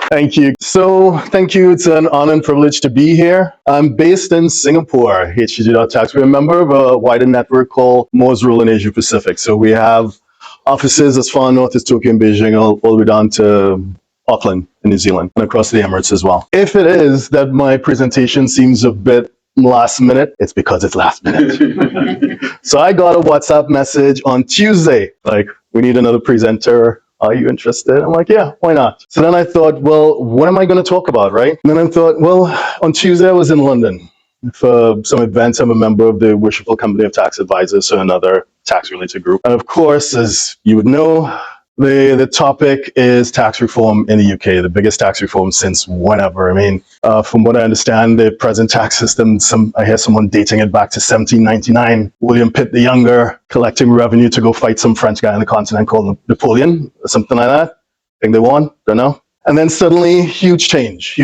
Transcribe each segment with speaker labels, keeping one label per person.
Speaker 1: Thank you. So, thank you. It's an honor and privilege to be here. I'm based in Singapore, HTG.tax. We're a member of a wider network called Moore's Rule in Asia Pacific. So, we have offices as far north as Tokyo and Beijing, all the way down to Auckland in New Zealand, and across the Emirates as well. If it is that my presentation seems a bit last minute, it's because it's last minute. So, I got a WhatsApp message on Tuesday, like, we need another presenter. Are you interested? I'm like, yeah, why not? So then I thought, well, what am I going to talk about, right? And then I thought, well, on Tuesday I was in London for some events. I'm a member of the Worshipful Company of Tax Advisors, so another tax-related group. And of course, as you would know, the topic is tax reform in the UK, the biggest tax reform since whenever. I mean, from what I understand, the present tax system, I hear someone dating it back to 1799. William Pitt the Younger collecting revenue to go fight some French guy on the continent called Napoleon, or something like that. I think they won, don't know. And then suddenly, huge change.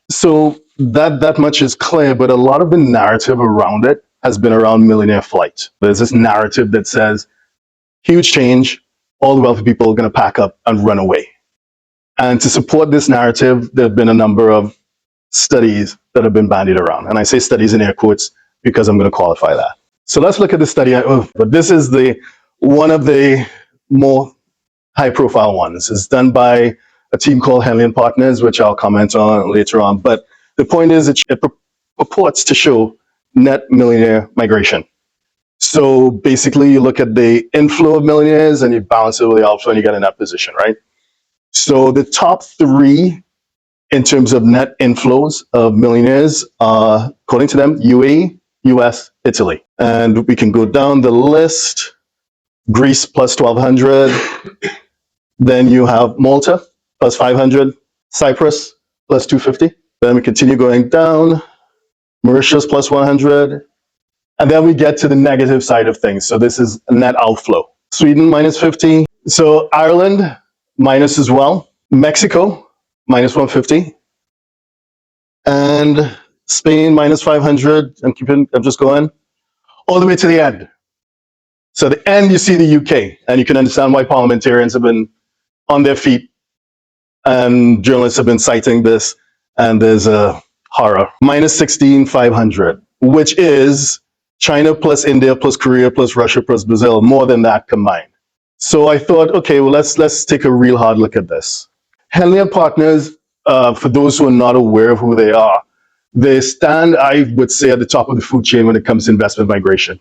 Speaker 1: So that much is clear, but a lot of the narrative around it has been around millionaire flight. There's this narrative that says, huge change, all the wealthy people are going to pack up and run away. And to support this narrative, there have been a number of studies that have been bandied around. And I say studies in air quotes because I'm going to qualify that. So let's look at the study. But this is one of the more high-profile ones. It's done by a team called Henley Partners, which I'll comment on later on. But the point is, it purports to show net millionaire migration. So basically, you look at the inflow of millionaires and you balance it with the outflow and you get in that position, right? So the top three in terms of net inflows of millionaires are, according to them, UAE, US, Italy. And we can go down the list. Greece plus 1,200. Then you have Malta plus 500. Cyprus plus 250. Then we continue going down. Mauritius plus 100. And then we get to the negative side of things. So this is a net outflow. Sweden minus 50. So Ireland minus as well. Mexico minus 150. And Spain minus 500. I'm just going all the way to the end. So at the end, you see the UK. And you can understand why parliamentarians have been on their feet. And journalists have been citing this. And there's a horror. Minus 16,500, which is China plus India plus Korea plus Russia plus Brazil, more than that combined. So I thought, okay, well, let's take a real hard look at this. Henley Partners, for those who are not aware of who they are, they stand, I would say, at the top of the food chain when it comes to investment migration.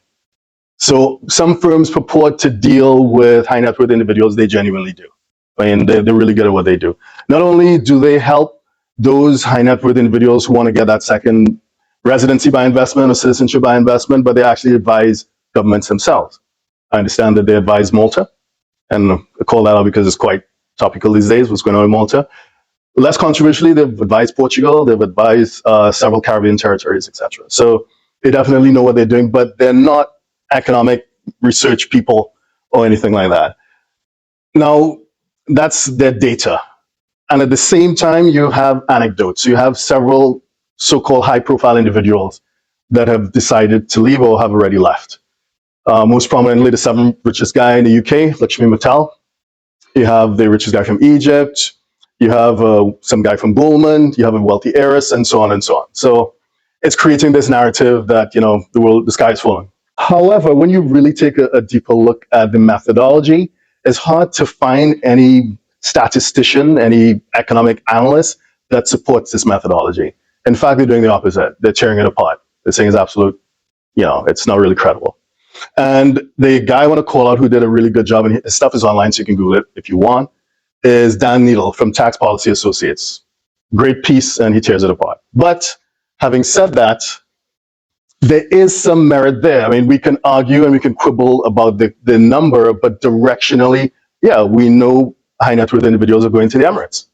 Speaker 1: So some firms purport to deal with high net worth individuals, they genuinely do. I mean, they're really good at what they do. Not only do they help those high net worth individuals who want to get that second residency by investment or citizenship by investment, but they actually advise governments themselves. I understand that they advise Malta, and I call that out because it's quite topical these days, what's going on in Malta. Less controversially, they've advised Portugal, they've advised several Caribbean territories, etc. So they definitely know what they're doing, but they're not economic research people or anything like that. Now, that's their data. And at the same time, you have anecdotes. You have several so-called high-profile individuals that have decided to leave or have already left. Most prominently, the 7th richest guy in the UK, Lakshmi Mittal. You have the richest guy from Egypt. You have some guy from Goldman. You have a wealthy heiress, and so on and so on. So it's creating this narrative that, you know, the sky is falling. However, when you really take a deeper look at the methodology, it's hard to find any statistician, any economic analyst that supports this methodology. In fact, they're doing the opposite. They're tearing it apart. They're saying it's absolute, you know, it's not really credible. And the guy I want to call out who did a really good job, and his stuff is online, so you can Google it if you want, is Dan Needle from Tax Policy Associates. Great piece, and he tears it apart. But having said that, there is some merit there. I mean, we can argue and we can quibble about the number, but directionally, yeah, we know high net worth individuals are going to the Emirates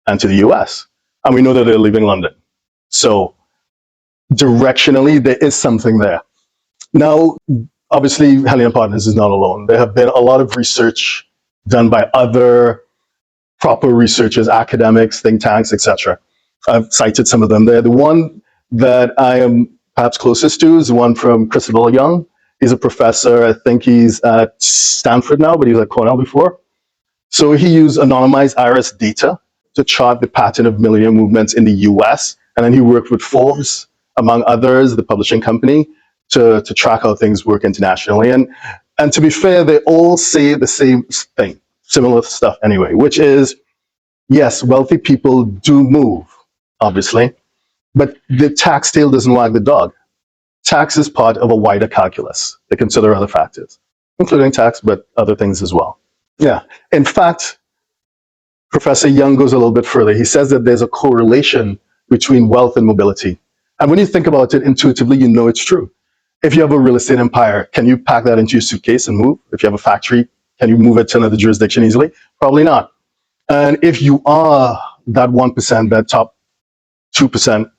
Speaker 1: and to the US, and we know that they're leaving London. So directionally, there is something there. Now, obviously, Henley Partners is not alone. There have been a lot of research done by other proper researchers, academics, think tanks, etc. I've cited some of them there. The one that I am perhaps closest to is the one from Christopher Young. He's a professor. I think he's at Stanford now, but he was at Cornell before. So he used anonymized iris data to chart the pattern of millionaire movements in the US. And then he worked with Forbes, among others, the publishing company, to track how things work internationally. And to be fair, they all say the same thing, similar stuff anyway, which is, yes, wealthy people do move, obviously, but the tax tail doesn't wag the dog. Tax is part of a wider calculus. They consider other factors, including tax, but other things as well. Yeah. In fact, Professor Young goes a little bit further. He says that there's a correlation between wealth and mobility. And when you think about it intuitively, you know it's true. If you have a real estate empire, can you pack that into your suitcase and move? If you have a factory, can you move it to another jurisdiction easily? Probably not. And if you are that 1%, that top 2%,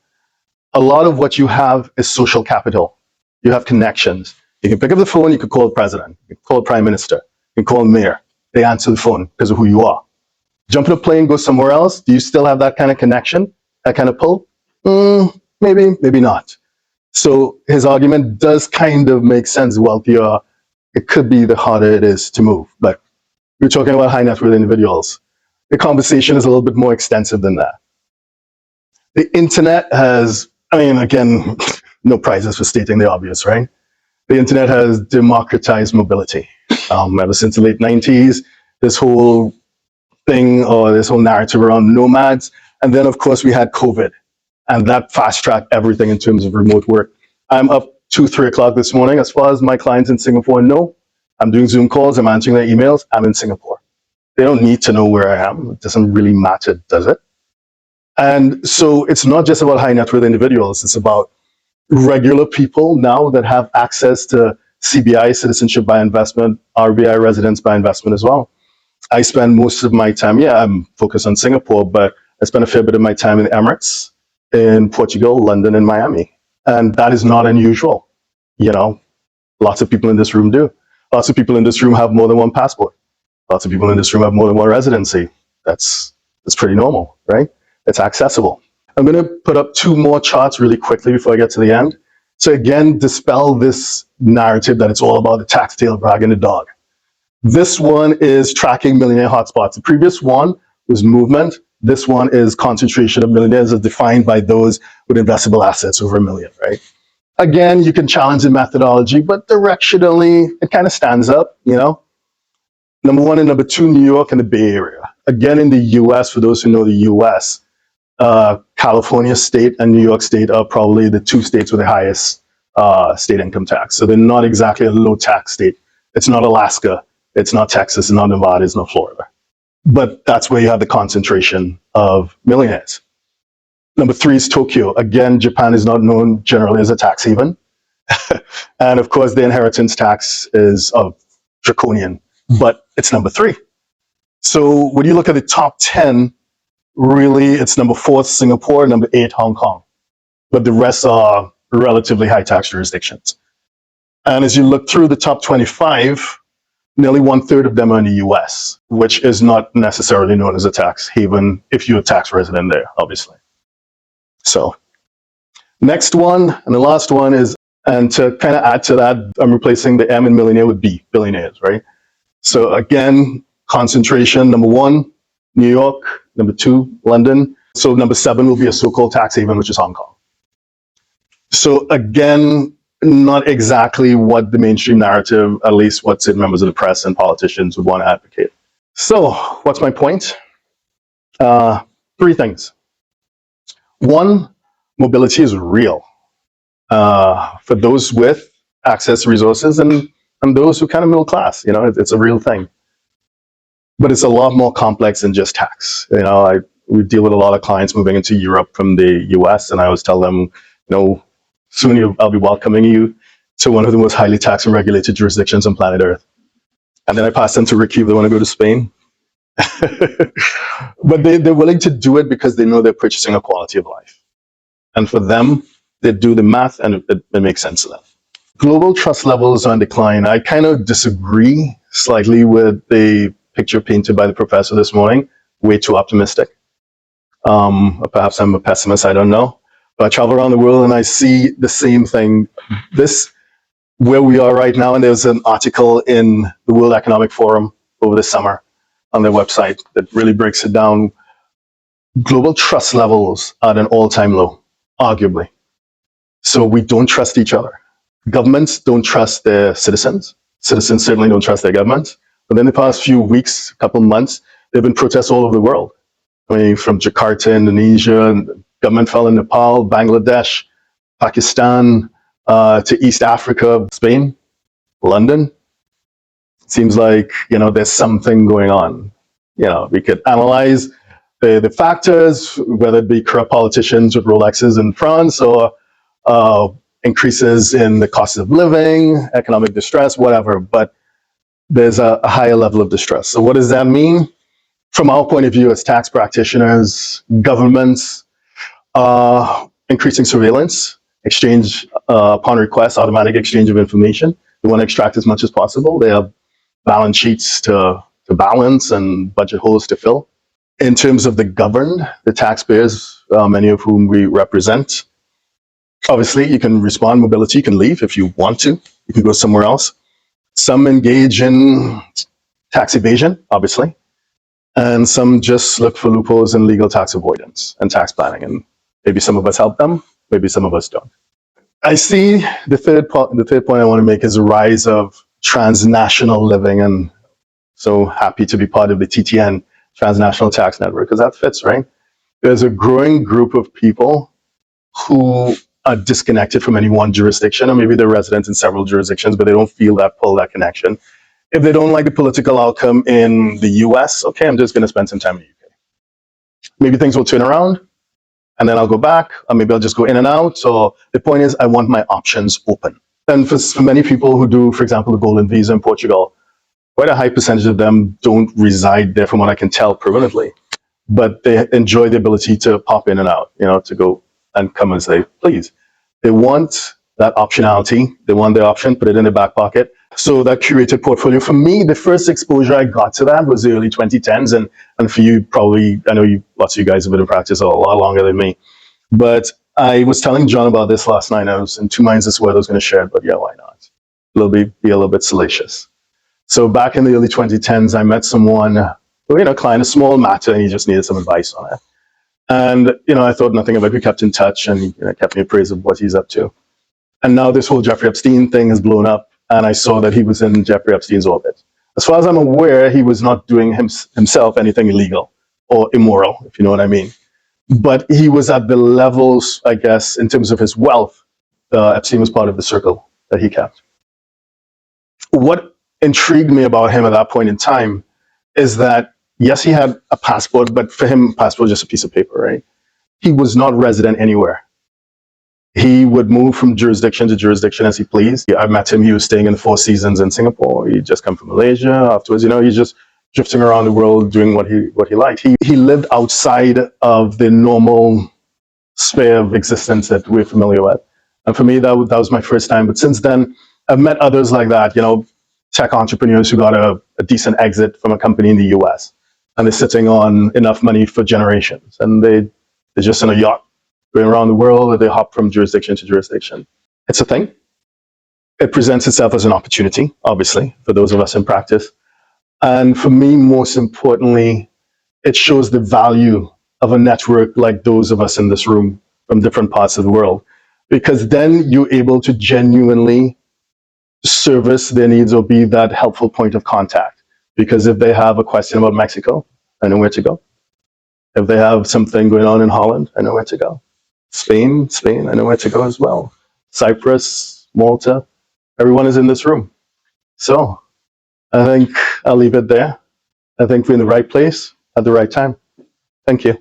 Speaker 1: a lot of what you have is social capital. You have connections. You can pick up the phone, you can call the president, you can call the prime minister, you can call the mayor. They answer the phone because of who you are. Jump in a plane, go somewhere else. Do you still have that kind of connection, that kind of pull? Maybe, maybe not. So his argument does kind of make sense. The wealthier it could be, the harder it is to move. But we're talking about high net worth individuals. The conversation is a little bit more extensive than that. The internet has, I mean, again, no prizes for stating the obvious, right? The internet has democratized mobility. Ever since the late 90s, this whole thing, or this whole narrative around nomads. And then, of course, we had COVID, and that fast-tracked everything in terms of remote work. I'm up 2, 3 o'clock this morning. As far as my clients in Singapore know, I'm doing Zoom calls, I'm answering their emails, I'm in Singapore. They don't need to know where I am. It doesn't really matter, does it? And so it's not just about high net worth individuals. It's about regular people now that have access to CBI, citizenship by investment, RBI, residence by investment as well. I spend most of my time, I'm focused on Singapore, but I spend a fair bit of my time in the Emirates, in Portugal, London, and Miami. And that is not unusual. You know, lots of people in this room do. Lots of people in this room have more than one passport. Lots of people in this room have more than one residency. That's pretty normal, right? It's accessible. I'm going to put up 2 more charts really quickly before I get to the end. So again, dispel this narrative that it's all about the tax tail wagging the dog. This one is tracking millionaire hotspots. The previous one was movement. This one is concentration of millionaires as defined by those with investable assets over $1 million, right? Again, you can challenge the methodology, but directionally, it kind of stands up, you know? Number 1 and number 2, New York and the Bay Area. Again, in the US, for those who know the US, California state and New York state are probably the 2 states with the highest state income tax. So they're not exactly a low tax state. It's not Alaska. It's not Texas, it's not Nevada, it's not Florida. But that's where you have the concentration of millionaires. Number 3 is Tokyo. Again, Japan is not known generally as a tax haven. And of course, the inheritance tax is draconian, but it's number 3. So when you look at the top 10, really it's number 4, Singapore, number 8, Hong Kong. But the rest are relatively high tax jurisdictions. And as you look through the top 25, nearly 1/3 of them are in the US, which is not necessarily known as a tax haven if you're a tax resident there, obviously. So next one, and the last one is, and to kind of add to that, I'm replacing the M in millionaire with B, billionaires, right? So again, concentration, number 1, New York, number 2, London. So number 7 will be a so-called tax haven, which is Hong Kong. So again, not exactly what the mainstream narrative, at least what certain members of the press and politicians would want to advocate. So what's my point? 3 things. 1, mobility is real for those with access to resources and those who kind of middle class. You know, it's a real thing. But it's a lot more complex than just tax. You know, we deal with a lot of clients moving into Europe from the US, and I always tell them, you know, soon I'll be welcoming you to one of the most highly taxed and regulated jurisdictions on planet Earth. And then I pass them to Ricky if they want to go to Spain. But they're willing to do it because they know they're purchasing a quality of life. And for them, they do the math and it makes sense to them. Global trust levels are on decline. I kind of disagree slightly with the picture painted by the professor this morning. Way too optimistic. Or perhaps I'm a pessimist, I don't know. But I travel around the world and I see the same thing. This, where we are right now, and there's an article in the World Economic Forum over the summer on their website that really breaks it down. Global trust levels are at an all-time low, arguably. So we don't trust each other. Governments don't trust their citizens. Citizens certainly don't trust their governments. But in the past few weeks, couple months, there have been protests all over the world. I mean, from Jakarta, Indonesia, and the government fell in Nepal, Bangladesh, Pakistan, to East Africa, Spain, London. Seems like, there's something going on. We could analyze the factors, whether it be corrupt politicians with Rolexes in France or increases in the cost of living, economic distress, whatever. But there's a higher level of distress. So what does that mean? From our point of view as tax practitioners, governments, increasing surveillance, exchange upon request, automatic exchange of information. They want to extract as much as possible. They have balance sheets to balance and budget holes to fill. In terms of the governed, the taxpayers, many of whom we represent, obviously you can respond mobility, you can leave if you want to, you can go somewhere else. Some engage in tax evasion, obviously, and some just look for loopholes in legal tax avoidance and tax planning. And maybe some of us help them, maybe some of us don't. I see the third point I want to make is the rise of transnational living, and so happy to be part of the TTN, Transnational Tax Network, because that fits, right? There's a growing group of people who are disconnected from any one jurisdiction, or maybe they're residents in several jurisdictions, but they don't feel that pull, that connection. If they don't like the political outcome in the US, okay, I'm just going to spend some time in the UK. Maybe things will turn around, and then I'll go back, or maybe I'll just go in and out. So the point is, I want my options open. And for many people who do, for example, the Golden Visa in Portugal, quite a high percentage of them don't reside there, from what I can tell, permanently. But they enjoy the ability to pop in and out, to go and come as they please. They want that optionality. They want the option, put it in their back pocket. So that curated portfolio, for me, the first exposure I got to that was the early 2010s. And for you, probably, I know lots of you guys have been in practice a lot longer than me. But I was telling John about this last night. I was in two minds as to whether I was going to share it, but yeah, why not? Be a little bit salacious. So back in the early 2010s, I met someone, client, a small matter, and he just needed some advice on it. And, I thought nothing of it. We kept in touch, and he kept me appraised of what he's up to. And now this whole Jeffrey Epstein thing has blown up, and I saw that he was in Jeffrey Epstein's orbit. As far as I'm aware, he was not doing himself anything illegal or immoral, if you know what I mean. But he was at the levels, I guess, in terms of his wealth. Epstein was part of the circle that he kept. What intrigued me about him at that point in time is that, yes, he had a passport, but for him, passport was just a piece of paper, right? He was not resident anywhere. He would move from jurisdiction to jurisdiction as he pleased. I met him, he was staying in the Four Seasons in Singapore. He'd just come from Malaysia. Afterwards, he's just drifting around the world doing what he liked. He lived outside of the normal sphere of existence that we're familiar with. And for me, that was my first time. But since then, I've met others like that, tech entrepreneurs who got a decent exit from a company in the US. And they're sitting on enough money for generations. And they're just in a yacht going around the world, or they hop from jurisdiction to jurisdiction. It's a thing. It presents itself as an opportunity, obviously, for those of us in practice. And for me, most importantly, it shows the value of a network like those of us in this room from different parts of the world. Because then you're able to genuinely service their needs or be that helpful point of contact. Because if they have a question about Mexico, I know where to go. If they have something going on in Holland, I know where to go. Spain, I know where to go as well. Cyprus, Malta, everyone is in this room. So I think I'll leave it there. I think we're in the right place at the right time. Thank you.